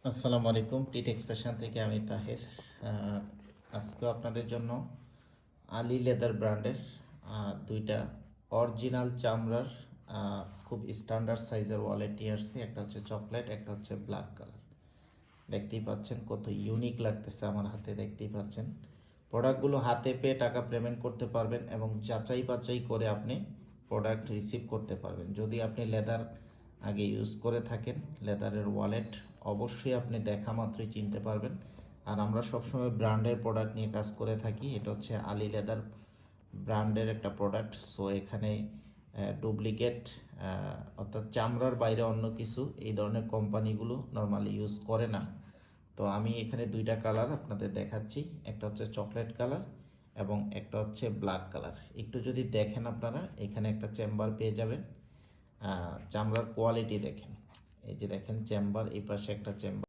আসসালামু আলাইকুম। টিট এক্সপ্রেশন থেকে আমি তাহের। আজকে আপনাদের জন্য আলী লেদার ব্র্যান্ডের দুইটা অরিজিনাল চামড়ার খুব স্ট্যান্ডার্ড সাইজের ওয়ালেট নিয়ে আসছি। একটা হচ্ছে চকলেট, একটা হচ্ছে ব্ল্যাক কালার। দেখতেই পাচ্ছেন কত ইউনিক লাগতেছে আমার হাতে, দেখতেই পাচ্ছেন। প্রোডাক্টগুলো হাতে পেয়ে টাকা পেমেন্ট করতে পারবেন এবং যাচাই বাছাই করে আপনি প্রোডাক্ট রিসিভ করতে পারবেন। যদি আপনি লেদার আগে ইউজ করে থাকেন, লেদারের ওয়ালেট অবশ্যই আপনি দেখা মাত্রই চিনতে পারবেন। আর আমরা সবসময় ব্র্যান্ডের প্রোডাক্ট নিয়ে কাজ করে থাকি। এটা হচ্ছে আলী লেদার ব্র্যান্ডের একটা প্রোডাক্ট। সো এখানে ডুপ্লিকেট অর্থাৎ চামড়ার বাইরে অন্য কিছু এই ধরনের কোম্পানিগুলো নর্মালি ইউজ করে না। তো আমি এখানে দুইটা কালার আপনাদের দেখাচ্ছি, একটা হচ্ছে চকলেট কালার এবং একটা হচ্ছে ব্ল্যাক কালার। একটু যদি দেখেন আপনারা, এখানে একটা চেম্বার পেয়ে যাবেন। চামড়ার কোয়ালিটি দেখেন, এই যে দেখেন চেম্বার, এই পাশে একটা চেম্বার।